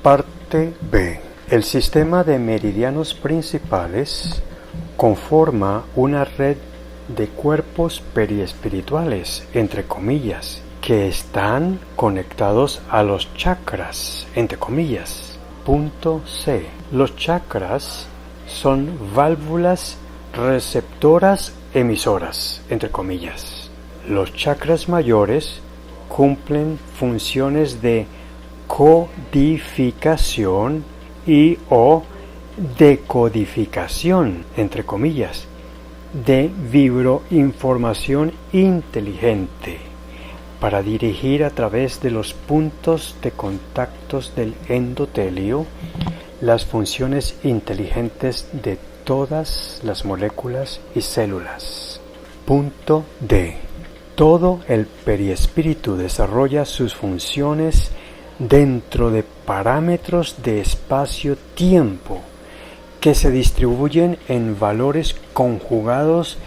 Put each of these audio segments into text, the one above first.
Parte B. El sistema de meridianos principales conforma una red de cuerpos periespirituales, entre comillas, que están conectados a los chakras, entre comillas. Punto C. Los chakras son válvulas receptoras emisoras, entre comillas. Los chakras mayores cumplen funciones de codificación y o decodificación, entre comillas, de vibroinformación inteligente para dirigir a través de los puntos de contactos del endotelio las funciones inteligentes de todas las moléculas y células. Punto D. Todo el periespíritu desarrolla sus funciones dentro de parámetros de espacio-tiempo que se distribuyen en valores conjugados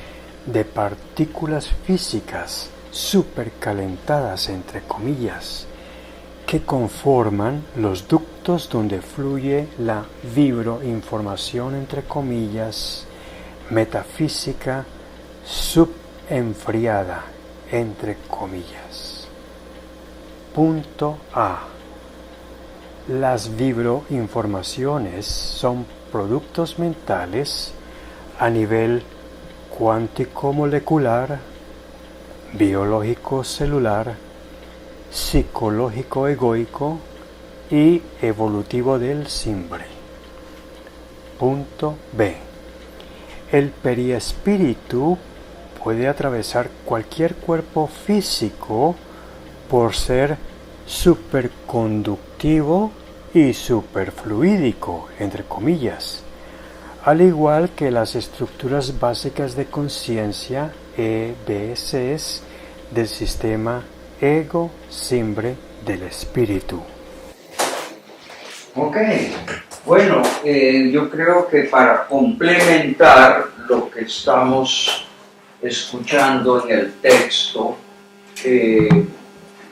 de partículas físicas supercalentadas, entre comillas, que conforman los ductos donde fluye la vibroinformación, entre comillas, metafísica subenfriada, entre comillas. Punto A. Las vibroinformaciones son productos mentales a nivel cuántico molecular, biológico celular, psicológico egoico y evolutivo del simbre. Punto B. El periespíritu puede atravesar cualquier cuerpo físico por ser superconductivo y superfluídico, entre comillas, al igual que las estructuras básicas de conciencia EBCs del sistema ego-simbre del espíritu. Ok, bueno, yo creo que para complementar lo que estamos escuchando en el texto,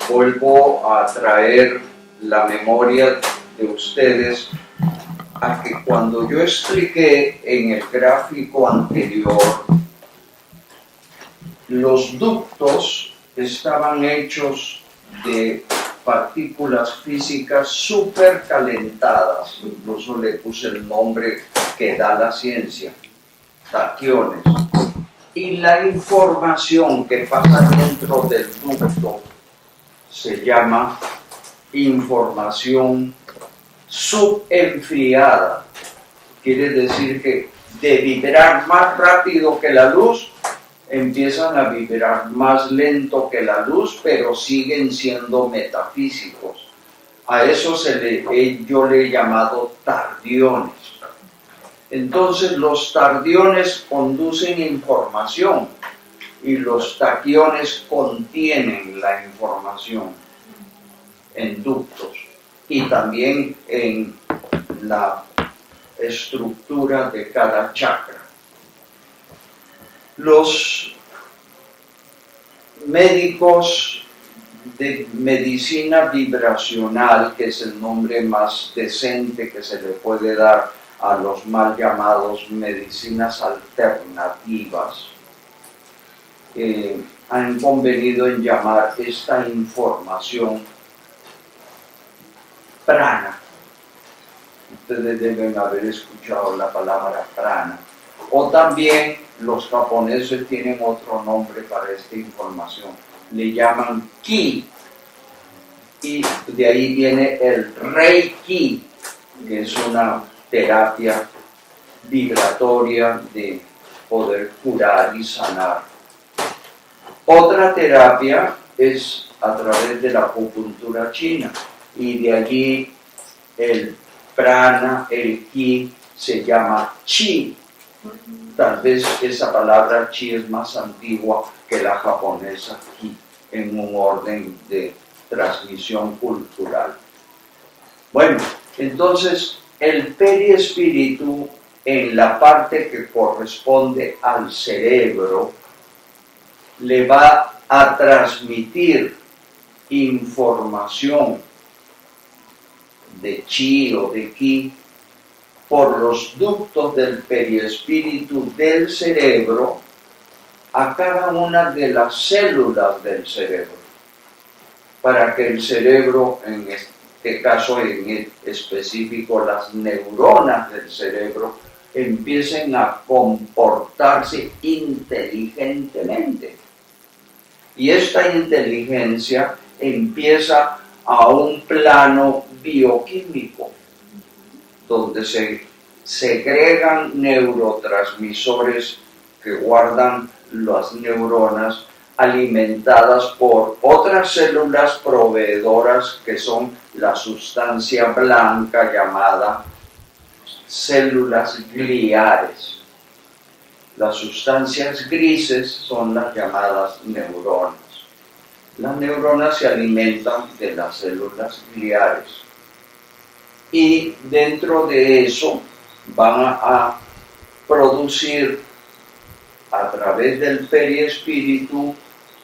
vuelvo a traer la memoria de ustedes a que cuando yo expliqué en el gráfico anterior, los ductos estaban hechos de partículas físicas supercalentadas, incluso le puse el nombre que da la ciencia, taquiones, y la información que pasa dentro del ducto se llama información subenfriada. Quiere decir que de vibrar más rápido que la luz, empiezan a vibrar más lento que la luz, pero siguen siendo metafísicos. A eso yo le he llamado tardiones. Entonces los tardiones conducen información y los taquiones contienen la información en ductos y también en la estructura de cada chakra. Los médicos de medicina vibracional, que es el nombre más decente que se le puede dar a los mal llamados medicinas alternativas, han convenido en llamar esta información prana. Ustedes deben haber escuchado la palabra prana. O también los japoneses tienen otro nombre para esta información. Le llaman ki. Y de ahí viene el reiki, que es una terapia vibratoria de poder curar y sanar. Otra terapia es a través de la acupuntura china. Y de allí el prana, el ki, se llama chi. Tal vez esa palabra chi es más antigua que la japonesa ki, en un orden de transmisión cultural. Bueno, entonces el periespíritu, en la parte que corresponde al cerebro, le va a transmitir información de chi o de ki por los ductos del periespíritu del cerebro a cada una de las células del cerebro, para que el cerebro, en este caso en específico las neuronas del cerebro, empiecen a comportarse inteligentemente. Y esta inteligencia empieza a un plano bioquímico, donde se segregan neurotransmisores que guardan las neuronas, alimentadas por otras células proveedoras que son la sustancia blanca llamada células gliares. Las sustancias grises son las llamadas neuronas. Las neuronas se alimentan de las células gliares y dentro de eso van a producir a través del periespíritu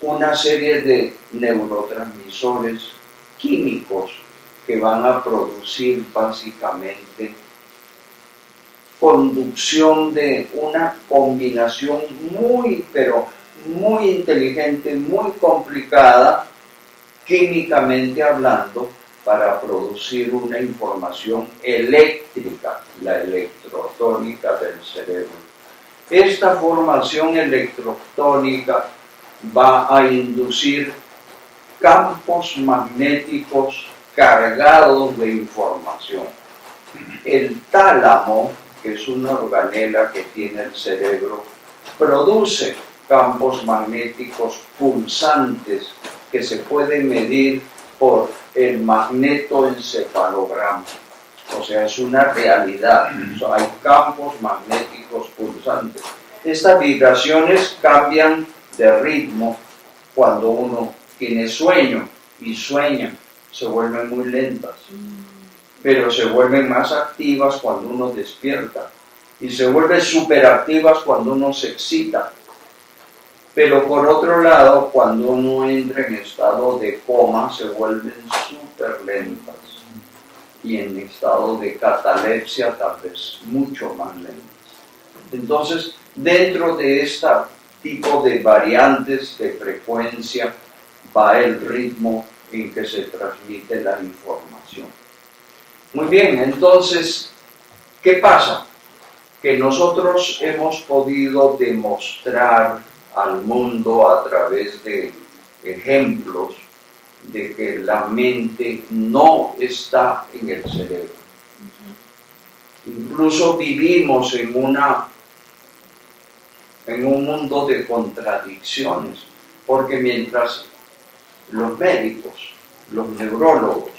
una serie de neurotransmisores químicos que van a producir básicamente conducción de una combinación pero muy inteligente, muy complicada, químicamente hablando, para producir una información eléctrica, la electrotónica del cerebro. Esta formación electrotónica va a inducir campos magnéticos cargados de información. El tálamo, que es una organela que tiene el cerebro, produce campos magnéticos pulsantes que se pueden medir por el magnetoencefalograma. O sea, es una realidad. Hay campos magnéticos pulsantes. Estas vibraciones cambian de ritmo cuando uno tiene sueño y sueña, se vuelven muy lentas, pero se vuelven más activas cuando uno despierta y se vuelven superactivas cuando uno se excita. Pero por otro lado, cuando uno entra en estado de coma, se vuelven súper lentas. Y en estado de catalepsia tal vez mucho más lentas. Entonces, dentro de este tipo de variantes de frecuencia va el ritmo en que se transmite la información. Muy bien, entonces, ¿qué pasa? Que nosotros hemos podido demostrar al mundo a través de ejemplos de que la mente no está en el cerebro. Incluso vivimos en un mundo de contradicciones, porque mientras los médicos, los neurólogos,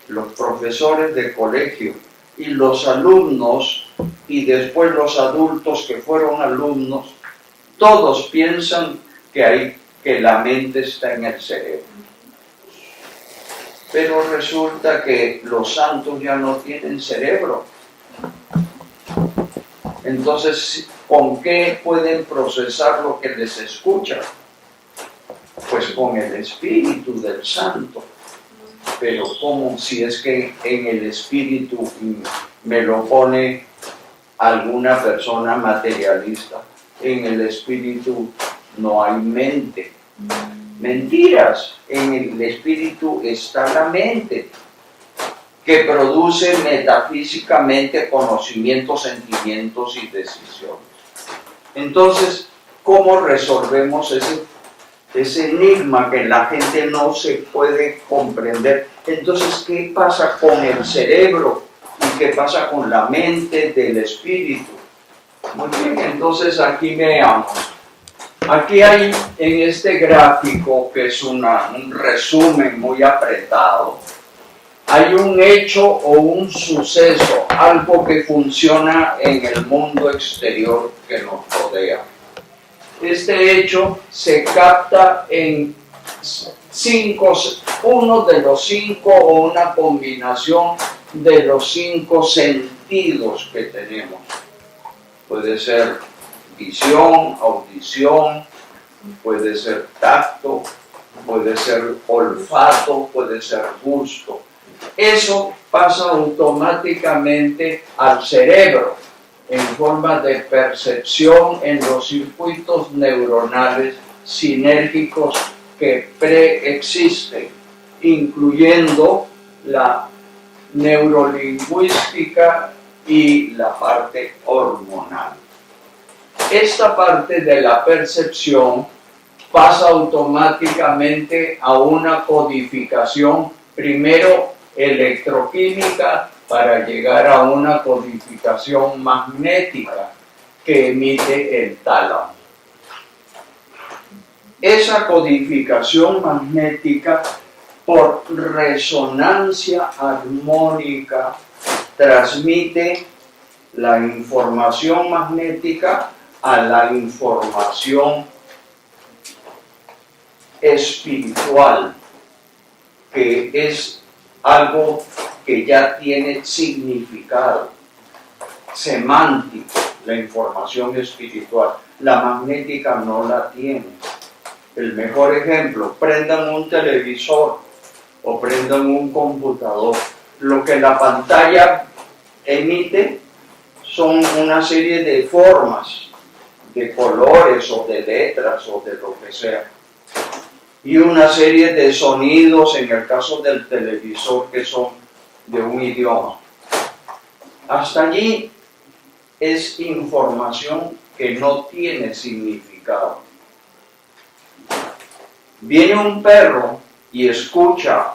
los profesores de colegio y los alumnos y después los adultos que fueron alumnos, todos piensan que la mente está en el cerebro. Pero resulta que los santos ya no tienen cerebro. Entonces, ¿con qué pueden procesar lo que les escucha? Pues con el espíritu del santo. Pero ¿cómo? Si es que en el espíritu me lo pone alguna persona materialista. En el espíritu no hay mente. Mentiras. En el espíritu está la mente, que produce metafísicamente conocimientos, sentimientos y decisiones. Entonces, ¿cómo resolvemos ese enigma que la gente no se puede comprender? Entonces, ¿qué pasa con el cerebro? ¿Y qué pasa con la mente del espíritu? Muy bien, entonces aquí veamos. Aquí hay en este gráfico, que es un resumen muy apretado, hay un hecho o un suceso, algo que funciona en el mundo exterior que nos rodea. Este hecho se capta en uno de los 5 o una combinación de los 5 sentidos que tenemos. Puede ser visión, audición, puede ser tacto, puede ser olfato, puede ser gusto. eso pasa automáticamente al cerebro en forma de percepción en los circuitos neuronales sinérgicos que preexisten, incluyendo la neurolingüística y la parte hormonal. Esta parte de la percepción pasa automáticamente a una codificación, primero electroquímica, para llegar a una codificación magnética que emite el tálamo. Esa codificación magnética, por resonancia armónica, transmite la información magnética a la información espiritual, que es algo que ya tiene significado semántico, la información espiritual. La magnética no la tiene. El mejor ejemplo, prendan un televisor o prendan un computador. Lo que la pantalla emite son una serie de formas, de colores o de letras o de lo que sea. Y una serie de sonidos en el caso del televisor que son de un idioma. Hasta allí es información que no tiene significado. Viene un perro y escucha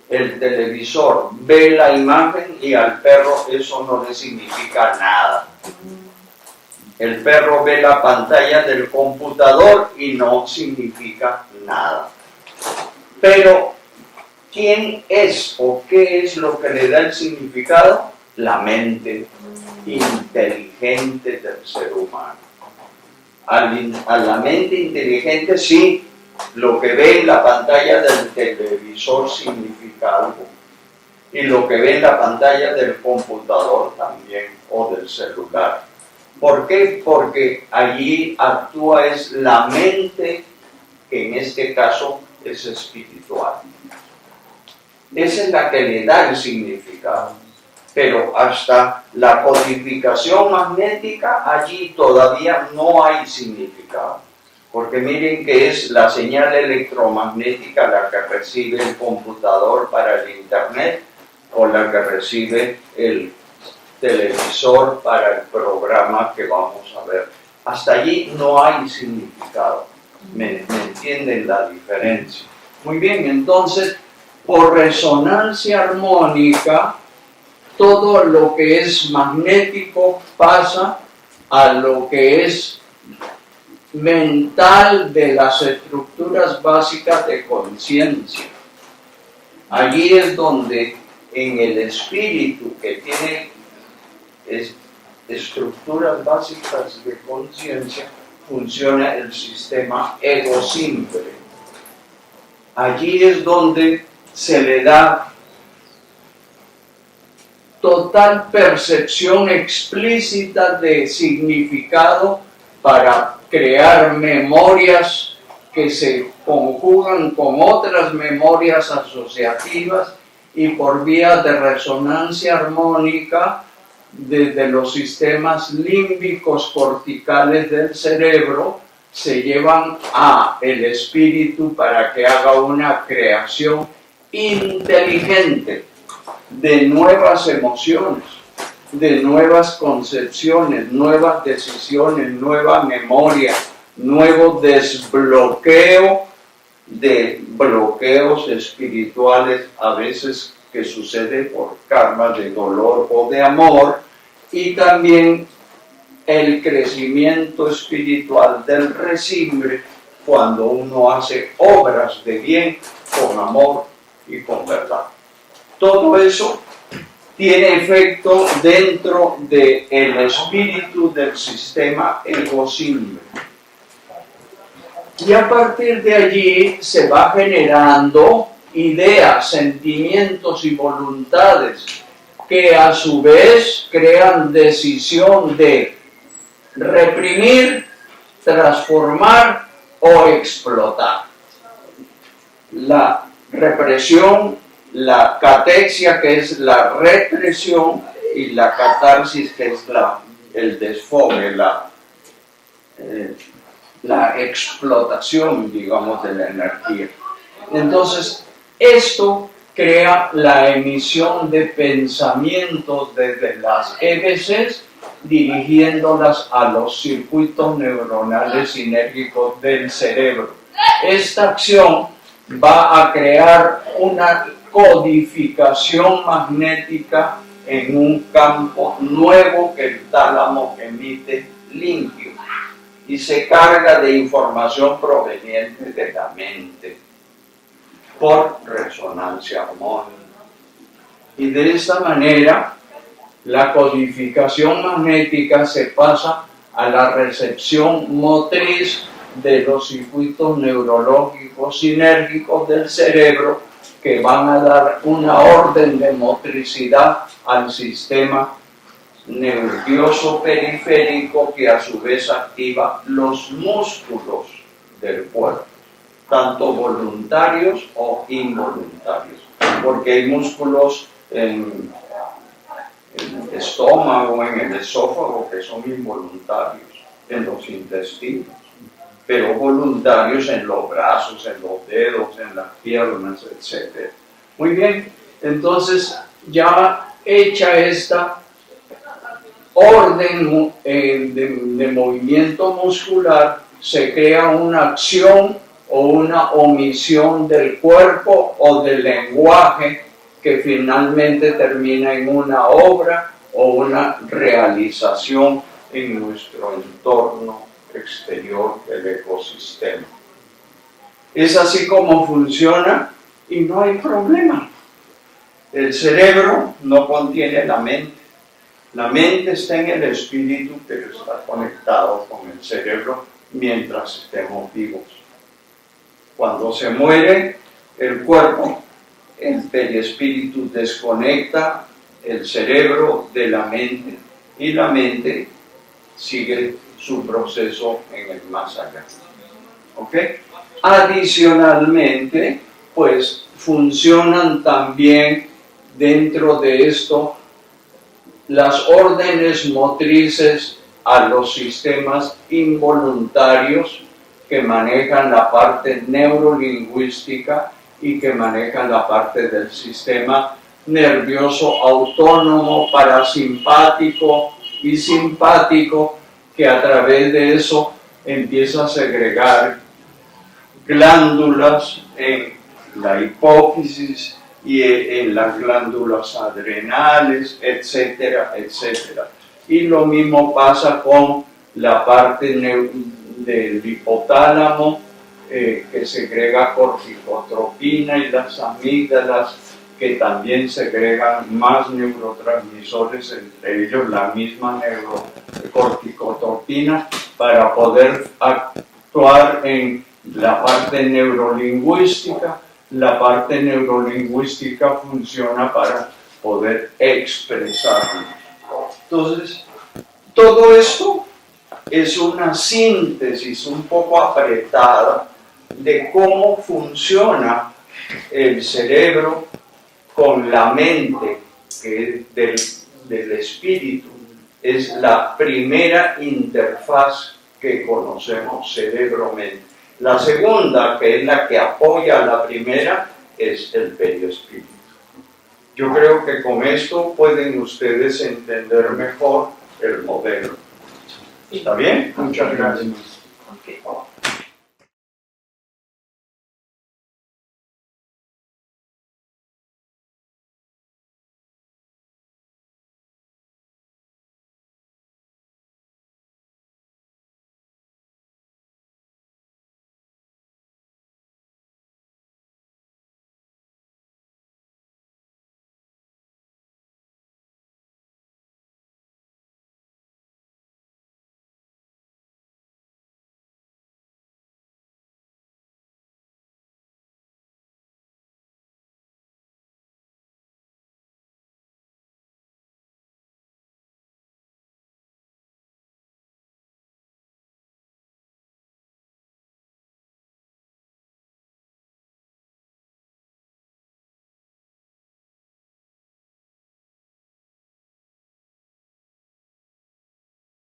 el televisor, ve la imagen y al perro eso no le significa nada. El perro ve la pantalla del computador y no significa nada. Pero, ¿quién es o qué es lo que le da el significado? La mente inteligente del ser humano. A la mente inteligente sí, lo que ve en la pantalla del televisor significa algo. Y lo que ve en la pantalla del computador también, o del celular. ¿Por qué? Porque allí actúa es la mente, que en este caso es espiritual. Esa es la que le da el significado. Pero hasta la codificación magnética, allí todavía no hay significado. Porque miren que es la señal electromagnética la que recibe el computador para el internet o la que recibe el televisor para el programa que vamos a ver. Hasta allí no hay significado. ¿Me entienden la diferencia? Muy bien, entonces, por resonancia armónica, todo lo que es magnético pasa a lo que es mental de las estructuras básicas de conciencia. Allí es donde en el espíritu, que tiene estructuras básicas de conciencia, funciona el sistema ego simple. Allí es donde se le da total percepción explícita de significado para crear memorias que se conjugan con otras memorias asociativas y por vía de resonancia armónica desde los sistemas límbicos corticales del cerebro se llevan a el espíritu para que haga una creación inteligente de nuevas emociones, de nuevas concepciones, nuevas decisiones, nueva memoria, nuevo desbloqueo de bloqueos espirituales, a veces que sucede por karma de dolor o de amor, y también el crecimiento espiritual del resimbre cuando uno hace obras de bien con amor y con verdad. Todo eso tiene efecto dentro del espíritu del sistema ego simple. Y a partir de allí se va generando ideas, sentimientos y voluntades que a su vez crean decisión de reprimir, transformar o explotar. La represión la catexia, que es la represión, y la catarsis, que es el desfogue, la explotación, digamos, de la energía. Entonces, esto crea la emisión de pensamientos desde las EBCs, dirigiéndolas a los circuitos neuronales sinérgicos del cerebro. Esta acción va a crear una codificación magnética en un campo nuevo que el tálamo emite limpio y se carga de información proveniente de la mente por resonancia armónica. Y de esta manera, la codificación magnética se pasa a la recepción motriz de los circuitos neurológicos sinérgicos del cerebro, que van a dar una orden de motricidad al sistema nervioso periférico, que a su vez activa los músculos del cuerpo, tanto voluntarios o involuntarios, porque hay músculos en el estómago, en el esófago, que son involuntarios, en los intestinos, pero voluntarios en los brazos, en los dedos, en las piernas, etc. Muy bien, entonces ya hecha esta orden de movimiento muscular, se crea una acción o una omisión del cuerpo o del lenguaje, que finalmente termina en una obra o una realización en nuestro entorno exterior del ecosistema. Es así como funciona y no hay problema. El cerebro no contiene la mente. La mente está en el espíritu, pero está conectado con el cerebro mientras estemos vivos. Cuando se muere el cuerpo, el perispíritu desconecta el cerebro de la mente y la mente sigue su proceso en el más allá. ¿Ok? Adicionalmente, pues funcionan también dentro de esto las órdenes motrices a los sistemas involuntarios, que manejan la parte neurolingüística y que manejan la parte del sistema nervioso autónomo, parasimpático y simpático, que a través de eso empieza a segregar glándulas en la hipófisis y en las glándulas adrenales, etcétera, etcétera. Y lo mismo pasa con la parte del hipotálamo, que segrega corticotropina, y las amígdalas, que también segregan más neurotransmisores, entre ellos la misma corticotropina, para poder actuar en la parte neurolingüística. La parte neurolingüística funciona para poder expresarnos. Entonces, todo esto es una síntesis un poco apretada de cómo funciona el cerebro con la mente, que del espíritu es la primera interfaz que conocemos, cerebro-mente. La segunda, que es la que apoya a la primera, es el perispíritu. Yo creo que con esto pueden ustedes entender mejor el modelo. ¿Está bien? Muchas gracias.